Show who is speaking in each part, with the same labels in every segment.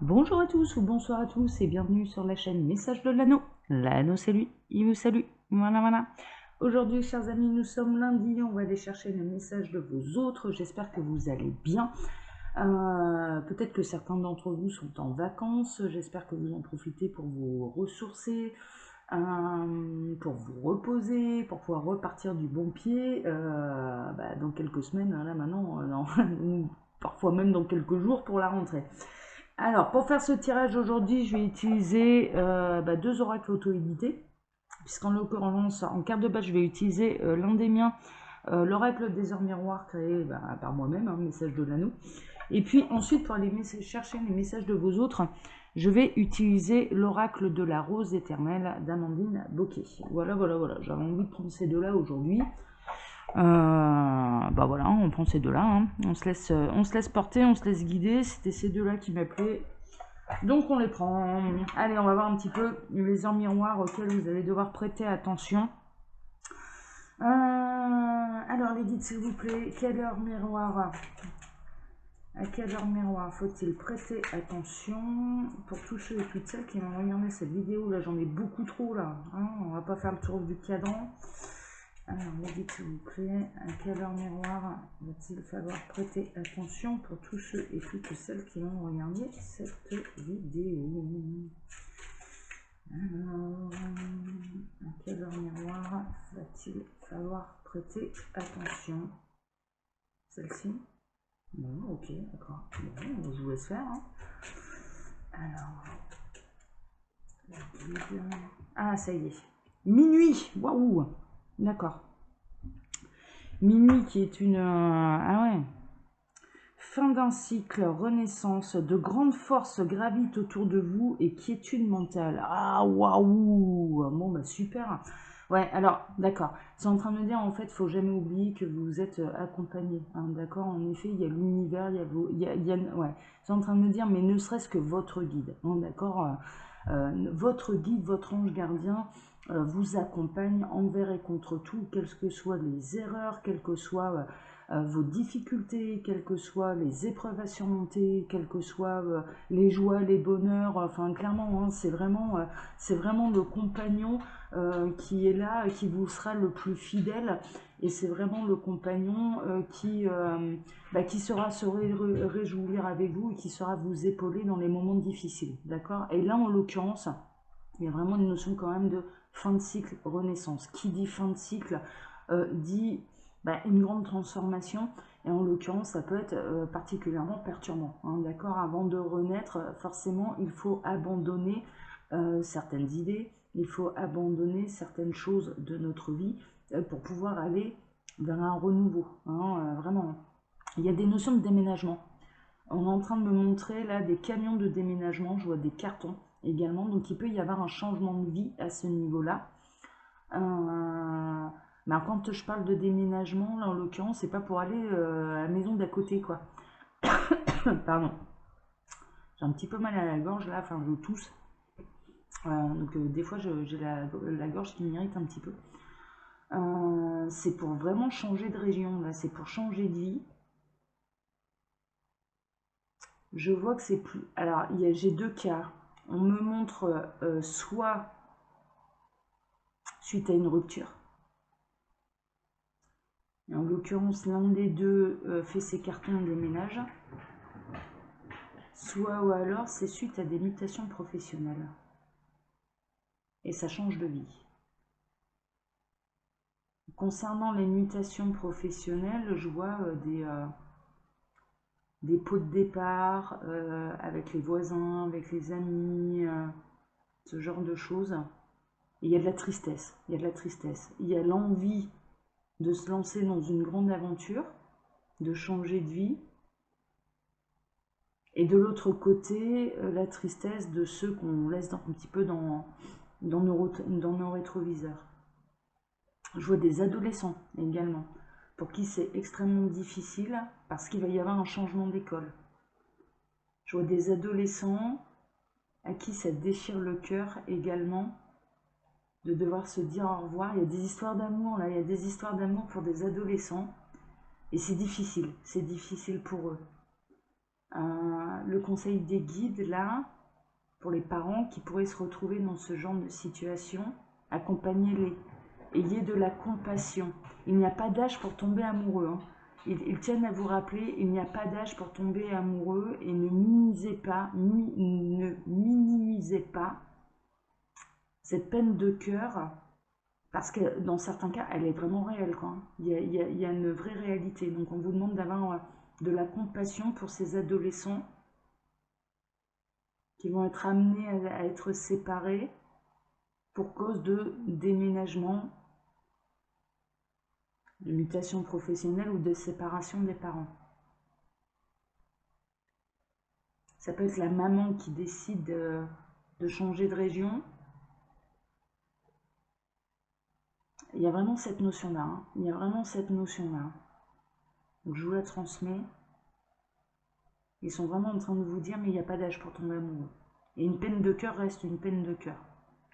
Speaker 1: Bonjour à tous ou bonsoir à tous et bienvenue sur la chaîne Message de l'Anneau. L'Anneau c'est lui, il vous salue. Voilà, voilà. Aujourd'hui, chers amis, nous sommes lundi, on va aller chercher le message de vos autres. J'espère que vous allez bien. Peut-être que certains d'entre vous sont en vacances. J'espère que vous en profitez pour vous ressourcer, pour vous reposer, pour pouvoir repartir du bon pied. Dans quelques semaines, là maintenant, ou parfois même dans quelques jours pour la rentrée. Alors, pour faire ce tirage aujourd'hui, je vais utiliser deux oracles auto-édités, puisqu'en l'occurrence, en carte de base, je vais utiliser l'un des miens, l'oracle des heures miroirs créé par moi-même, message de l'anneau. Et puis ensuite, pour aller chercher les messages de vos autres, je vais utiliser l'oracle de la rose éternelle d'Amandine Bocquet. Voilà, voilà, voilà. J'avais envie de prendre ces deux-là aujourd'hui. Voilà, on prend ces deux-là. On se laisse porter, on se laisse guider. C'était ces deux-là qui m'appelaient. Donc on les prend. Allez, on va voir un petit peu les heures miroirs auxquels vous allez devoir prêter attention. Alors les guides, s'il vous plaît, quelle heure miroir à quelle heure miroir faut-il prêter attention pour tous ceux et toutes celles qui m'ont regardé cette vidéo? Là, j'en ai beaucoup trop là. On va pas faire le tour du cadran. Alors, les guides, s'il vous plaît, à quelle heure miroir va-t-il falloir prêter attention pour tous ceux et toutes celles qui vont regarder cette vidéo? Alors, à quelle heure miroir va-t-il falloir prêter attention? Celle-ci? Bon, ok, d'accord. Bon, je vous laisse faire. Alors, la guide. Ah, ça y est. Minuit! Waouh! D'accord. Minuit qui est une... ah ouais. Fin d'un cycle, renaissance, de grandes forces gravitent autour de vous et quiétude mentale. Ah, waouh! Bon, bah super. Ouais, alors, d'accord. C'est en train de me dire, en fait, faut jamais oublier que vous êtes accompagné. D'accord? En effet, il y a l'univers, il y a vos... ouais. C'est en train de me dire, mais ne serait-ce que votre guide. D'accord? Votre guide, votre ange gardien vous accompagne envers et contre tout, quelles que soient les erreurs, quelles que soient vos difficultés, quelles que soient les épreuves à surmonter, quelles que soient les joies, les bonheurs. Enfin, clairement, c'est vraiment le compagnon qui est là, qui vous sera le plus fidèle. Et c'est vraiment le compagnon qui saura se réjouir avec vous et qui saura vous épauler dans les moments difficiles. D'accord? Et là, en l'occurrence, il y a vraiment une notion quand même de fin de cycle, renaissance. Qui dit fin de cycle dit une grande transformation. Et en l'occurrence, ça peut être particulièrement perturbant. D'accord? Avant de renaître, forcément, il faut abandonner certaines idées, il faut abandonner certaines choses de notre vie pour pouvoir aller vers un renouveau. Vraiment. Il y a des notions de déménagement. On est en train de me montrer là des camions de déménagement, je vois des cartons également, donc il peut y avoir un changement de vie à ce niveau-là. Mais quand je parle de déménagement, là en l'occurrence, c'est pas pour aller à la maison d'à côté, quoi. Pardon. J'ai un petit peu mal à la gorge là, enfin je tousse. Donc des fois j'ai la gorge qui m'irrite un petit peu. C'est pour vraiment changer de région, là, c'est pour changer de vie. Je vois que c'est plus... Alors, j'ai deux cas. On me montre soit suite à une rupture. Et en l'occurrence, l'un des deux fait ses cartons et déménage. Soit ou alors, c'est suite à des mutations professionnelles. Et ça change de vie. Concernant les mutations professionnelles, je vois des pots de départ avec les voisins, avec les amis, ce genre de choses. Et il y a de la tristesse, il y a de la tristesse. Il y a l'envie de se lancer dans une grande aventure, de changer de vie. Et de l'autre côté, la tristesse de ceux qu'on laisse un petit peu dans nos rétroviseurs. Je vois des adolescents également, pour qui c'est extrêmement difficile parce qu'il va y avoir un changement d'école. Je vois des adolescents à qui ça déchire le cœur également de devoir se dire au revoir. Il y a des histoires d'amour là, il y a des histoires d'amour pour des adolescents et c'est difficile pour eux. le conseil des guides, là, pour les parents qui pourraient se retrouver dans ce genre de situation, accompagnez-les. Ayez de la compassion. Il n'y a pas d'âge pour tomber amoureux. Hein. Ils tiennent à vous rappeler, il n'y a pas d'âge pour tomber amoureux et ne minimisez pas cette peine de cœur, parce que dans certains cas, elle est vraiment réelle, quoi. Il y a une vraie réalité. Donc on vous demande d'avoir de la compassion pour ces adolescents qui vont être amenés à être séparés pour cause de déménagement, de mutation professionnelle ou de séparation des parents. Ça peut être la maman qui décide de changer de région. Il y a vraiment cette notion-là. Hein. Il y a vraiment cette notion-là. Donc je vous la transmets. Ils sont vraiment en train de vous dire, mais il n'y a pas d'âge pour tomber amoureux. Et une peine de cœur reste une peine de cœur.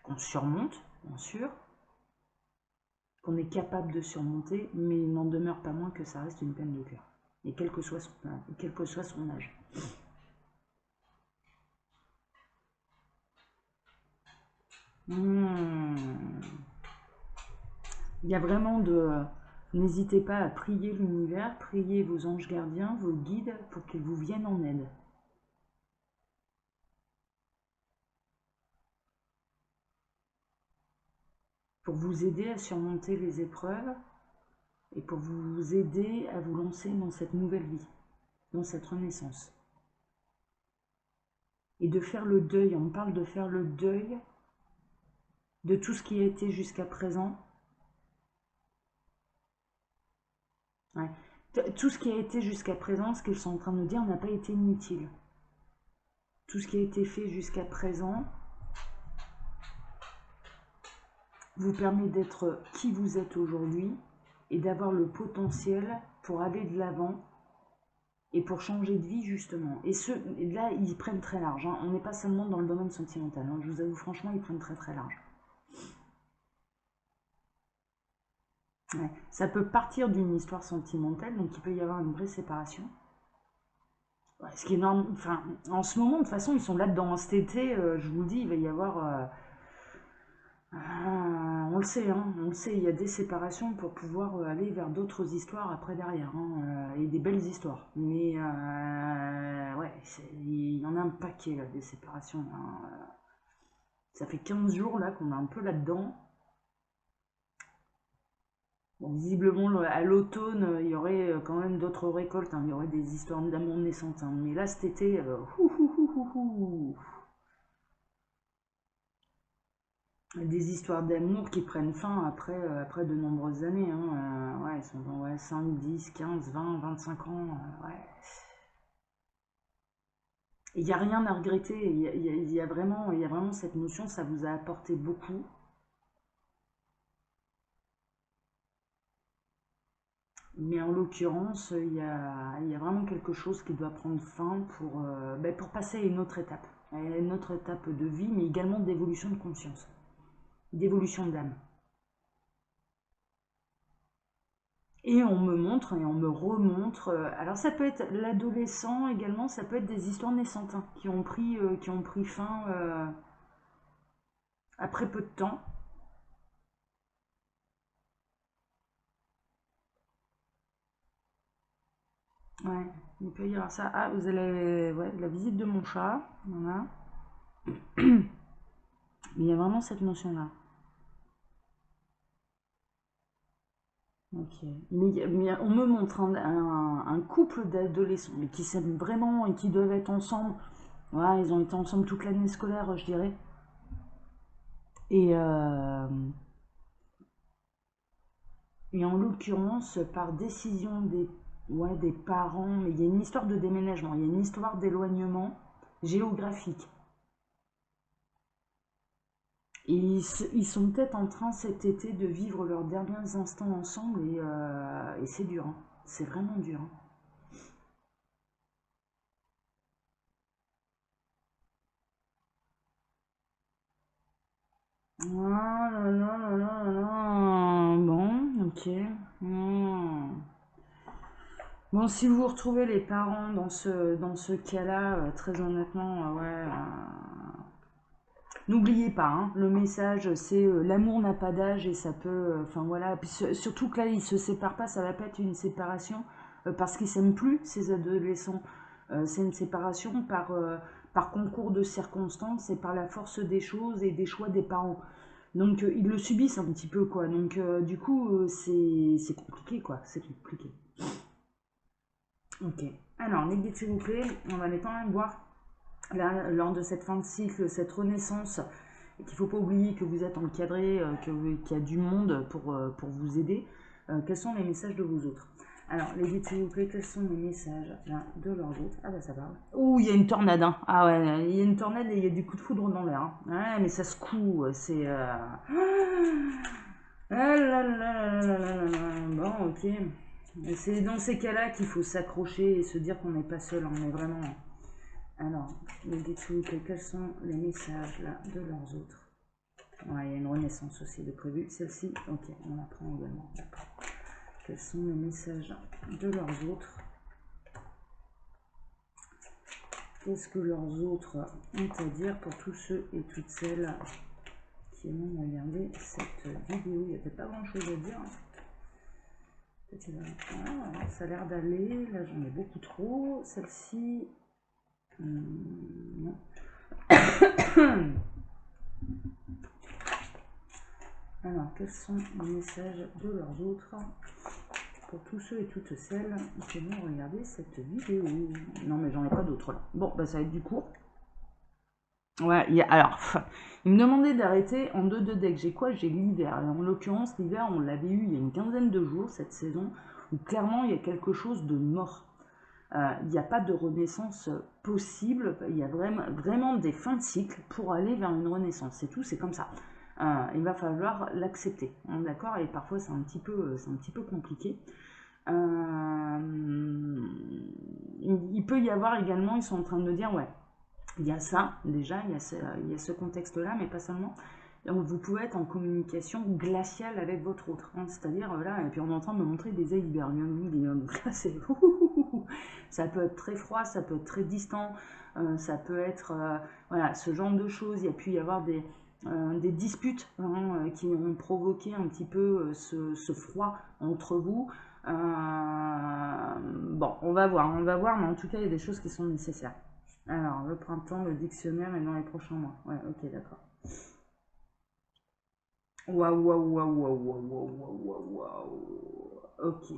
Speaker 1: Qu'on surmonte, bien sûr. Qu'on est capable de surmonter, mais il n'en demeure pas moins que ça reste une peine de cœur. Et quel que soit son âge. Il y a vraiment de... N'hésitez pas à prier l'univers, prier vos anges gardiens, vos guides, pour qu'ils vous viennent en aide. Pour vous aider à surmonter les épreuves et pour vous aider à vous lancer dans cette nouvelle vie, dans cette renaissance. Et de faire le deuil, on parle de faire le deuil de tout ce qui a été jusqu'à présent. Ouais. Tout ce qui a été jusqu'à présent, ce qu'ils sont en train de nous dire, n'a pas été inutile. Tout ce qui a été fait jusqu'à présent vous permet d'être qui vous êtes aujourd'hui et d'avoir le potentiel pour aller de l'avant et pour changer de vie justement. Et là, ils prennent très large. Hein. On n'est pas seulement dans le domaine sentimental. Hein. Je vous avoue franchement, ils prennent très très large. Ouais. Ça peut partir d'une histoire sentimentale, donc il peut y avoir une vraie séparation. Ouais, ce qui est énorme. Enfin, en ce moment, de toute façon, ils sont là-dedans. Cet été, je vous le dis, il va y avoir... on le sait, hein, on le sait, il y a des séparations pour pouvoir aller vers d'autres histoires après derrière, hein, et des belles histoires. Mais ouais, il y en a un paquet là, des séparations. Hein. Ça fait 15 jours là qu'on est un peu là-dedans. Bon, visiblement, à l'automne, il y aurait quand même d'autres récoltes, hein, il y aurait des histoires d'amour naissantes. Hein. Mais là, cet été, des histoires d'amour qui prennent fin après de nombreuses années. Hein. Ouais, ils sont dans 5, 10, 15, 20, 25 ans. Ouais. Il n'y a rien à regretter. Il y a vraiment cette notion, ça vous a apporté beaucoup. Mais en l'occurrence, il y a vraiment quelque chose qui doit prendre fin pour passer à une autre étape. À une autre étape de vie, mais également d'évolution de conscience. D'évolution d'âme. Et on me montre et on me remontre. Alors ça peut être l'adolescent également, ça peut être des histoires naissantes hein, qui ont pris fin après peu de temps. Ouais, il peut y avoir ça. Ah, vous allez... Ouais, la visite de mon chat. Voilà. Mais il y a vraiment cette notion-là. Ok. Mais on me montre un couple d'adolescents mais qui s'aiment vraiment et qui doivent être ensemble. Ouais, ils ont été ensemble toute l'année scolaire, je dirais. Et, et en l'occurrence, par décision des parents, mais il y a une histoire de déménagement, il y a une histoire d'éloignement géographique. Et ils sont peut-être en train cet été de vivre leurs derniers instants ensemble et c'est dur. Hein. C'est vraiment dur. Hein. Ah là là là là là. Bon, ok. Bon, si vous retrouvez les parents dans ce cas-là, très honnêtement, ouais. N'oubliez pas, hein, le message, c'est l'amour n'a pas d'âge et ça peut. Enfin voilà. Puis, surtout que là, ils se séparent pas, ça va pas être une séparation parce qu'ils s'aiment plus, ces adolescents. C'est une séparation par concours de circonstances et par la force des choses et des choix des parents. Donc ils le subissent un petit peu, quoi. Donc du coup, c'est compliqué, quoi. C'est compliqué. Ok. Alors, les guides, s'il vous plaît, on va aller quand même voir là, lors de cette fin de cycle, cette renaissance, et qu'il ne faut pas oublier que vous êtes encadré, qu'il y a du monde pour vous aider. Quels sont les messages de vos autres? Alors, les guides, s'il vous plaît, quels sont les messages là, de leurs autres? Ah bah ça parle. Ouh, il y a une tornade, hein. Ah ouais, il y a une tornade et il y a du coup de foudre dans l'air. Hein. Ouais, mais ça secoue, c'est... Ah là là là là là là là. Bon, ok. C'est dans ces cas-là qu'il faut s'accrocher et se dire qu'on n'est pas seul, on est vraiment... Alors, les guides, s'il vous plaît, quels sont les messages là de leurs autres? Ouais, il y a une renaissance aussi de prévu. Celle-ci, ok, on la prend également. D'accord. Quels sont les messages de leurs autres? Qu'est-ce que leurs autres ont à dire pour tous ceux et toutes celles qui vont regarder cette vidéo? Il n'y a peut-être pas grand-chose à dire. Ah, ça a l'air d'aller. Là, j'en ai beaucoup trop. Celle-ci, non. Alors, quels sont les messages de leurs autres pour tous ceux et toutes celles qui vont regarder cette vidéo? Non, mais j'en ai pas d'autres là. Bon, bah ça va être du court. Ouais, alors, il me demandait d'arrêter en 2 decks. J'ai quoi? J'ai l'hiver. En l'occurrence, l'hiver, on l'avait eu il y a une quinzaine de jours, cette saison, où clairement, il y a quelque chose de mort. Il n'y a pas de renaissance possible. Il y a vraiment des fins de cycle pour aller vers une renaissance. C'est tout, c'est comme ça. Il va falloir l'accepter. D'accord? Et parfois, c'est un petit peu compliqué. Il peut y avoir également, ils sont en train de me dire, ouais, il y a ça, déjà, il y a ce contexte-là, mais pas seulement. Donc, vous pouvez être en communication glaciale avec votre autre. Hein, c'est-à-dire, là, et puis on est en train de me montrer des icebergs. Donc là, c'est... Ça peut être très froid, ça peut être très distant, ça peut être... voilà, ce genre de choses. Il y a pu y avoir des disputes hein, qui ont provoqué un petit peu ce froid entre vous. Bon, on va voir, mais en tout cas, il y a des choses qui sont nécessaires. Alors, le printemps, le dictionnaire est dans les prochains mois. Ouais, ok, d'accord. Waouh, waouh, waouh, waouh, waouh, waouh, waouh, waouh. Ok.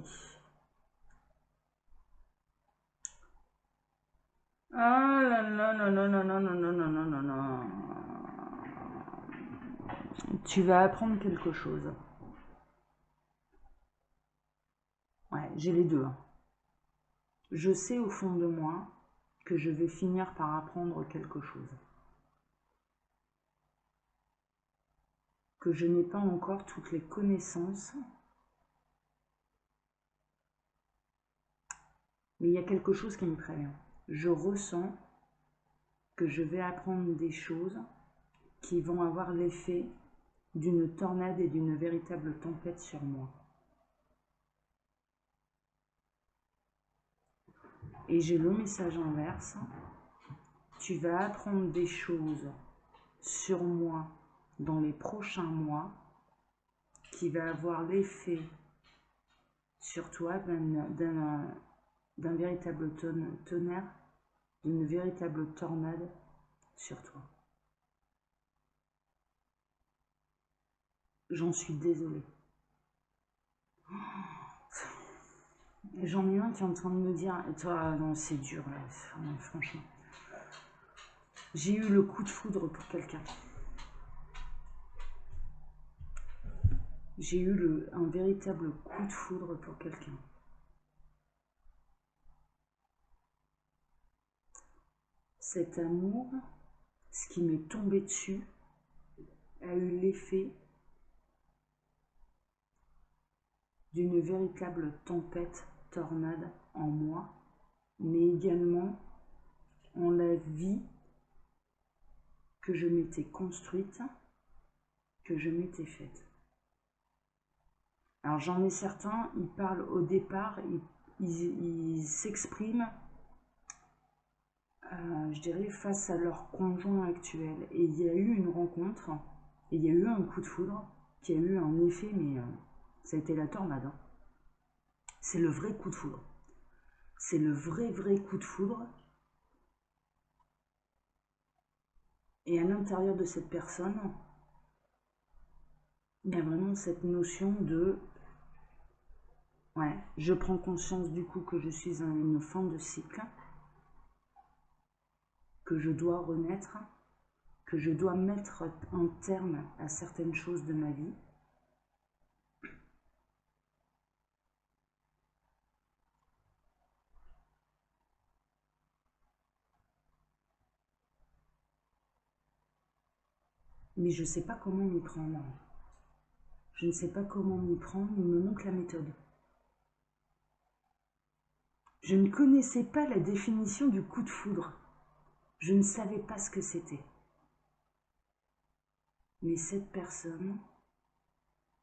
Speaker 1: Ah là là là là là là là là là là là là. Tu vas apprendre quelque chose. Ouais, j'ai les deux. Hein. Je sais au fond de moi que je vais finir par apprendre quelque chose. Que je n'ai pas encore toutes les connaissances. Mais il y a quelque chose qui me prévient. Je ressens que je vais apprendre des choses qui vont avoir l'effet d'une tornade et d'une véritable tempête sur moi. Et j'ai le message inverse. Tu vas apprendre des choses sur moi dans les prochains mois qui va avoir l'effet sur toi d'un véritable tonnerre, d'une véritable tornade sur toi. J'en suis désolée. J'en ai un qui est en train de me dire, toi, non, c'est dur, là, franchement. J'ai eu le coup de foudre pour quelqu'un. J'ai eu un véritable coup de foudre pour quelqu'un. Cet amour, ce qui m'est tombé dessus, a eu l'effet d'une véritable tempête, tornade en moi, mais également en la vie que je m'étais construite, que je m'étais faite. Alors j'en ai certains, ils parlent au départ, ils s'expriment, je dirais, face à leur conjoint actuel. Et il y a eu une rencontre, et il y a eu un coup de foudre, qui a eu un effet, mais ça a été la tornade. Hein. C'est le vrai coup de foudre. C'est le vrai coup de foudre. Et à l'intérieur de cette personne, il y a vraiment cette notion de... Ouais, je prends conscience du coup que je suis à une fin de cycle, que je dois renaître, que je dois mettre un terme à certaines choses de ma vie. Mais je ne sais pas comment m'y prendre. Je ne sais pas comment m'y prendre, il me manque la méthode. Je ne connaissais pas la définition du coup de foudre. Je ne savais pas ce que c'était. Mais cette personne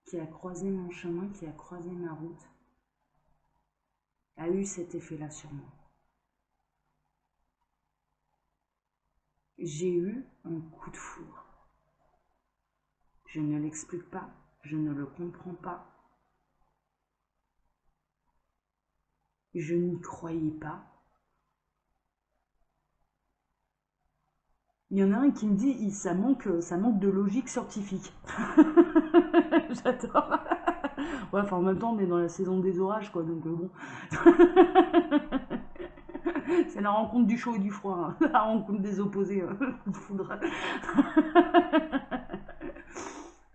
Speaker 1: qui a croisé mon chemin, qui a croisé ma route, a eu cet effet-là sur moi. J'ai eu un coup de foudre. Je ne l'explique pas, je ne le comprends pas. Je n'y croyais pas. Il y en a un qui me dit ça manque de logique scientifique. J'adore. Ouais, enfin en même temps on est dans la saison des orages quoi, donc bon. C'est la rencontre du chaud et du froid, hein. La rencontre des opposés, coup de foudre.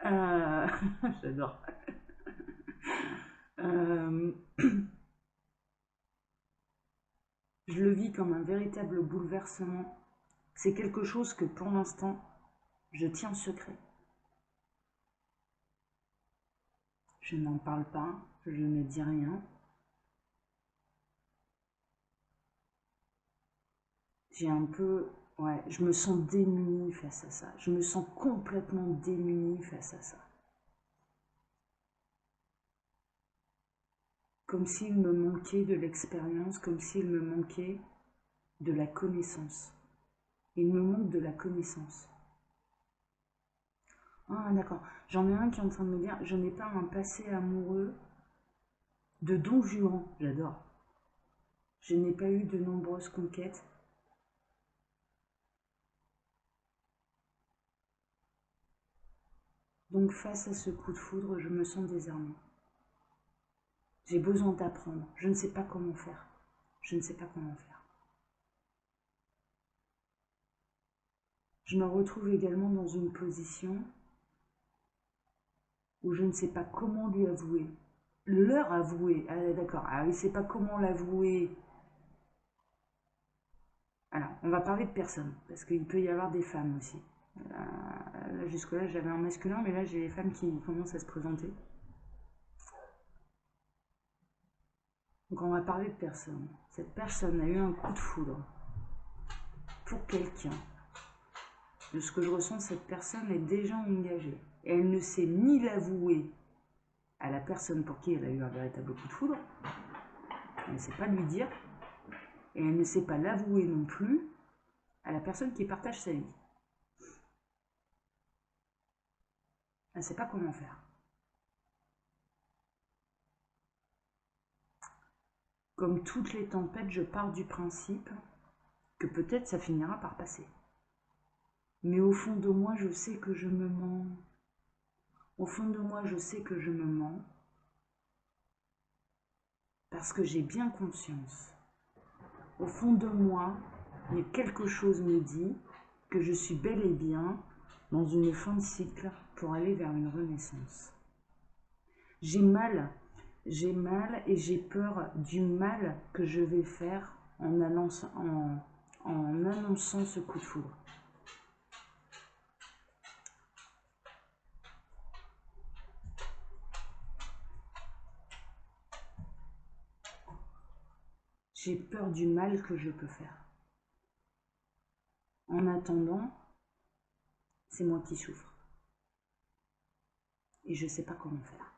Speaker 1: Euh, J'adore. Euh, je le vis comme un véritable bouleversement. C'est quelque chose que pour l'instant, je tiens secret. Je n'en parle pas, je ne dis rien. J'ai un peu... Ouais, je me sens démunie face à ça. Je me sens complètement démunie face à ça. Comme s'il me manquait de l'expérience, comme s'il me manquait de la connaissance. Il me manque de la connaissance. Ah d'accord, j'en ai un qui est en train de me dire, je n'ai pas un passé amoureux de Don Juan, j'adore. Je n'ai pas eu de nombreuses conquêtes. Donc face à ce coup de foudre, je me sens désarmée. J'ai besoin d'apprendre, je ne sais pas comment faire. Je ne sais pas comment faire. Je me retrouve également dans une position où je ne sais pas comment lui avouer. Leur avouer, ah d'accord, ah oui, c'est pas comment l'avouer. Alors, on va parler de personnes, parce qu'il peut y avoir des femmes aussi. Là, jusque-là, j'avais un masculin, mais là, j'ai les femmes qui commencent à se présenter. Donc, on va parler de personnes. Cette personne a eu un coup de foudre pour quelqu'un. De ce que je ressens, cette personne est déjà engagée. Et elle ne sait ni l'avouer à la personne pour qui elle a eu un véritable coup de foudre. Elle ne sait pas lui dire. Et elle ne sait pas l'avouer non plus à la personne qui partage sa vie. Elle ne sait pas comment faire. Comme toutes les tempêtes, je pars du principe que peut-être ça finira par passer. Mais au fond de moi, je sais que je me mens. Au fond de moi, je sais que je me mens. Parce que j'ai bien conscience. Au fond de moi, il y a quelque chose me dit que je suis bel et bien dans une fin de cycle pour aller vers une renaissance. J'ai mal et j'ai peur du mal que je vais faire en annonçant ce coup de foudre. J'ai peur du mal que je peux faire. En attendant, c'est moi qui souffre. Et je ne sais pas comment faire.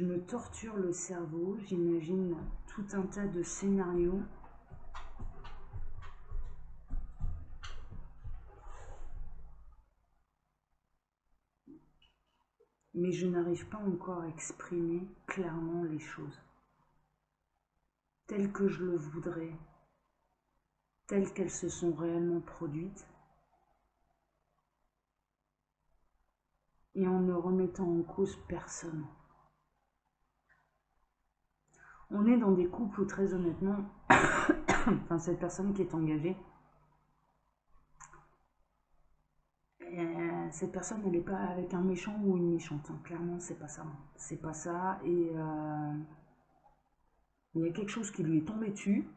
Speaker 1: Je me torture le cerveau, j'imagine tout un tas de scénarios. Mais je n'arrive pas encore à exprimer clairement les choses telles que je le voudrais, telles qu'elles se sont réellement produites, et en ne remettant en cause personne. On est dans des couples où très honnêtement, enfin cette personne qui est engagée, cette personne elle n'est pas avec un méchant ou une méchante, hein. Clairement c'est pas ça. C'est pas ça, et il y a quelque chose qui lui est tombé dessus,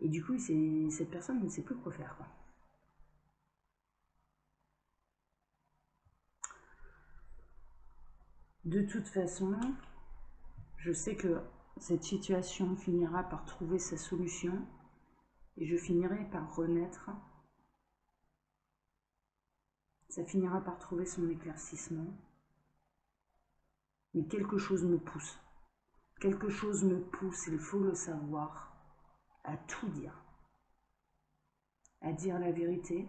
Speaker 1: et du coup cette personne ne sait plus quoi faire, quoi. De toute façon, je sais que cette situation finira par trouver sa solution et je finirai par renaître. Ça finira par trouver son éclaircissement. Mais quelque chose me pousse. Quelque chose me pousse, il faut le savoir, à tout dire. À dire la vérité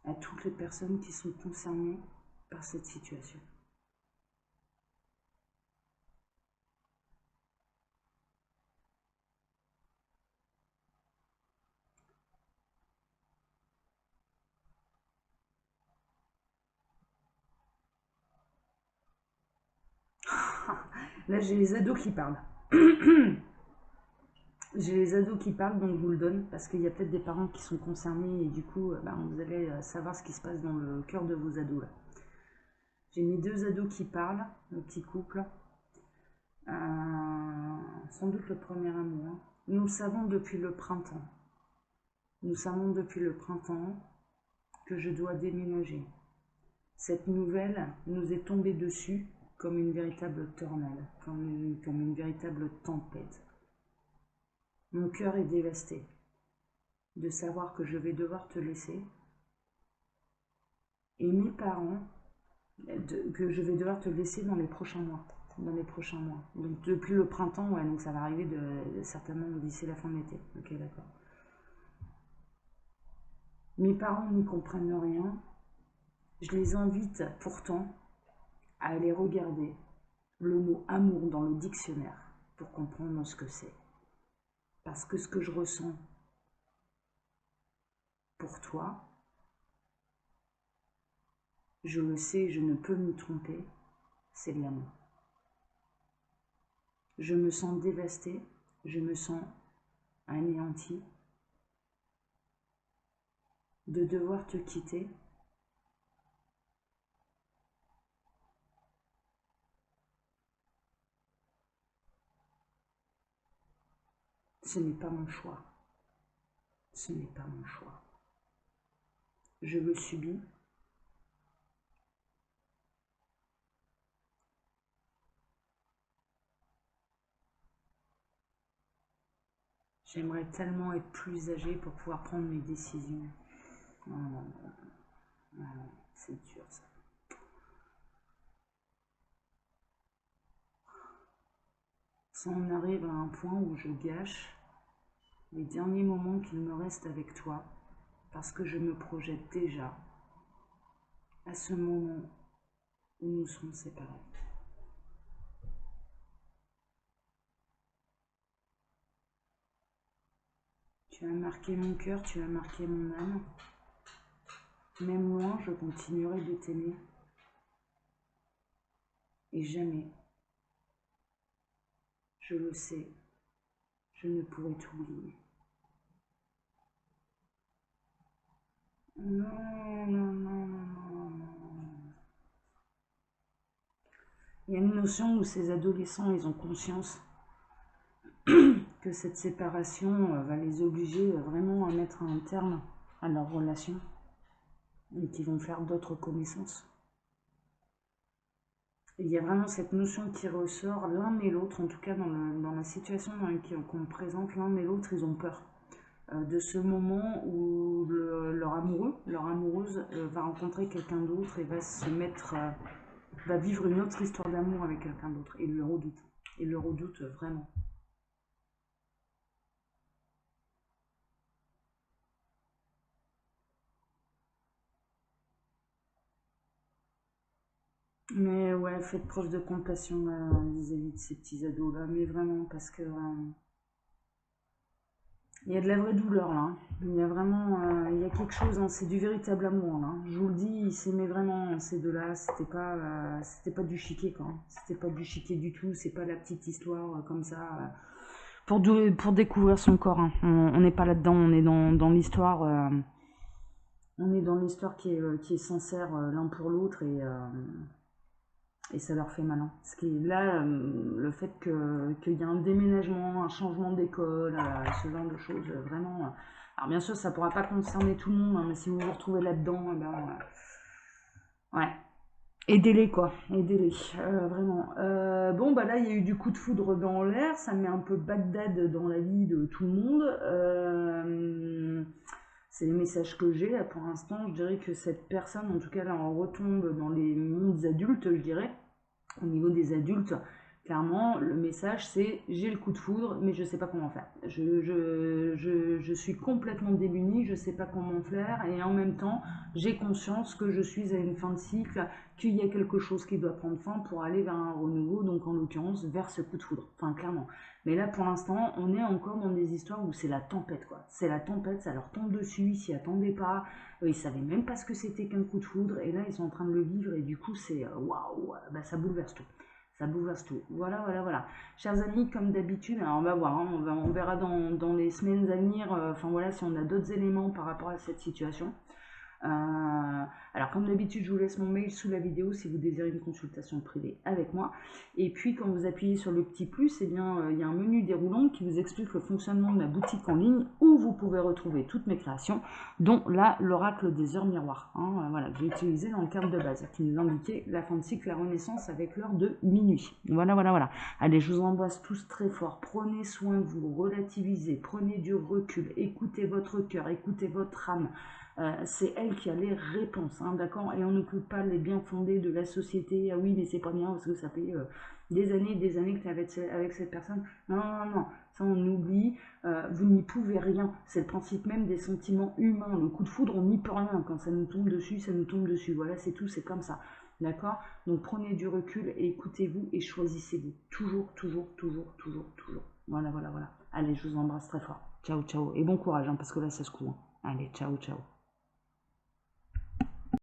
Speaker 1: à toutes les personnes qui sont concernées par cette situation. Là, j'ai les ados qui parlent. J'ai les ados qui parlent, donc je vous le donne, parce qu'il y a peut-être des parents qui sont concernés, et du coup, vous allez savoir ce qui se passe dans le cœur de vos ados. Là. J'ai mes deux ados qui parlent, le petit couple. Sans doute le premier amour. Hein. Nous le savons depuis le printemps. Nous savons depuis le printemps que je dois déménager. Cette nouvelle nous est tombée dessus comme une véritable tornade, comme une véritable tempête. Mon cœur est dévasté de savoir que je vais devoir te laisser. Et mes parents, que je vais devoir te laisser dans les prochains mois. Donc depuis le printemps, ouais, donc ça va arriver certainement d'ici la fin de l'été. Ok, d'accord. Mes parents n'y comprennent rien. Je les invite pourtant à aller regarder le mot amour dans le dictionnaire pour comprendre ce que c'est. Parce que ce que je ressens pour toi, je le sais, je ne peux m'y tromper, c'est de l'amour. Je me sens dévastée, je me sens anéantie de devoir te quitter. Ce n'est pas mon choix. Ce n'est pas mon choix. Je le subis. J'aimerais tellement être plus âgée pour pouvoir prendre mes décisions. C'est dur ça. Ça en arrive à un point où je gâche les derniers moments qu'il me reste avec toi parce que je me projette déjà à ce moment où nous serons séparés. Tu as marqué mon cœur, tu as marqué mon âme. Même loin, je continuerai de t'aimer. Et jamais, je le sais, je ne pourrai t'oublier. Non, non, non, non, non. Il y a une notion où ces adolescents, ils ont conscience que cette séparation va les obliger vraiment à mettre un terme à leur relation et qu'ils vont faire d'autres connaissances. Et il y a vraiment cette notion qui ressort, l'un et l'autre, en tout cas dans la situation qu'on me présente, l'un et l'autre, ils ont peur. de ce moment où leur amoureux, leur amoureuse va rencontrer quelqu'un d'autre et va se mettre, va vivre une autre histoire d'amour avec quelqu'un d'autre. Et il le redoute. Il le redoute vraiment. Mais ouais, faites preuve de compassion vis-à-vis de ces petits ados-là, mais vraiment, parce que il y a de la vraie douleur là, hein. Il y a vraiment, il y a quelque chose, hein, c'est du véritable amour là, hein. Je vous le dis, ils s'aimaient vraiment ces deux-là, c'était pas du chiquet quoi, hein. C'était pas du chiquet du tout, c'est pas la petite histoire comme ça, pour découvrir son corps, hein. On n'est pas là-dedans, on est dans l'histoire, on est dans l'histoire qui est sincère l'un pour l'autre et ça leur fait malin. Ce qui est là, le fait qu'il y a un déménagement, un changement d'école, ce genre de choses, vraiment. Alors bien sûr, ça ne pourra pas concerner tout le monde, hein, mais si vous vous retrouvez là-dedans, eh ben, ouais, aidez-les quoi, aidez-les, vraiment. Bon, bah là, il y a eu du coup de foudre dans l'air, ça met un peu Bagdad dans la vie de tout le monde. C'est les messages que j'ai là pour l'instant. Je dirais que cette personne, en tout cas là, on retombe dans les mondes adultes, je dirais. Au niveau des adultes, clairement, le message c'est j'ai le coup de foudre, mais je ne sais pas comment faire. Je suis complètement démunie, je ne sais pas comment faire, et en même temps, j'ai conscience que je suis à une fin de cycle, qu'il y a quelque chose qui doit prendre fin pour aller vers un renouveau, donc en l'occurrence vers ce coup de foudre. Enfin, clairement. Mais là, pour l'instant, on est encore dans des histoires où c'est la tempête, quoi. C'est la tempête, ça leur tombe dessus, ils s'y attendaient pas, ils savaient même pas ce que c'était qu'un coup de foudre, et là, ils sont en train de le vivre, et du coup, c'est waouh, bah, ça bouleverse tout. Ça bouleverse tout. Voilà, voilà, voilà. Chers amis, comme d'habitude, alors on va voir, hein, on verra dans les semaines à venir, enfin voilà, si on a d'autres éléments par rapport à cette situation. Alors comme d'habitude, je vous laisse mon mail sous la vidéo si vous désirez une consultation privée avec moi. Et puis quand vous appuyez sur le petit plus, eh bien, il y a un menu déroulant qui vous explique le fonctionnement de ma boutique en ligne où vous pouvez retrouver toutes mes créations, dont là l'oracle des heures miroirs, hein, voilà, que j'ai utilisé dans le cadre de base, qui nous indiquait la fin de cycle, la renaissance avec l'heure de minuit. Voilà, voilà, voilà. Allez, je vous embrasse tous très fort. Prenez soin de vous, relativisez, prenez du recul, écoutez votre cœur, écoutez votre âme. C'est elle qui a les réponses, hein, d'accord. Et on n'occupe pas les bien fondés de la société. Ah oui, mais c'est pas bien parce que ça fait des années que tu es avec cette personne. Non, non, non, ça on oublie. Vous n'y pouvez rien. C'est le principe même des sentiments humains. Le coup de foudre, on n'y peut rien. Quand ça nous tombe dessus, ça nous tombe dessus. Voilà, c'est tout, c'est comme ça. D'accord. Donc prenez du recul et écoutez-vous et choisissez-vous. Toujours, toujours, toujours, toujours, toujours. Voilà, voilà, voilà. Allez, je vous embrasse très fort. Ciao, ciao. Et bon courage, hein, parce que là, ça se court. Allez, ciao, ciao.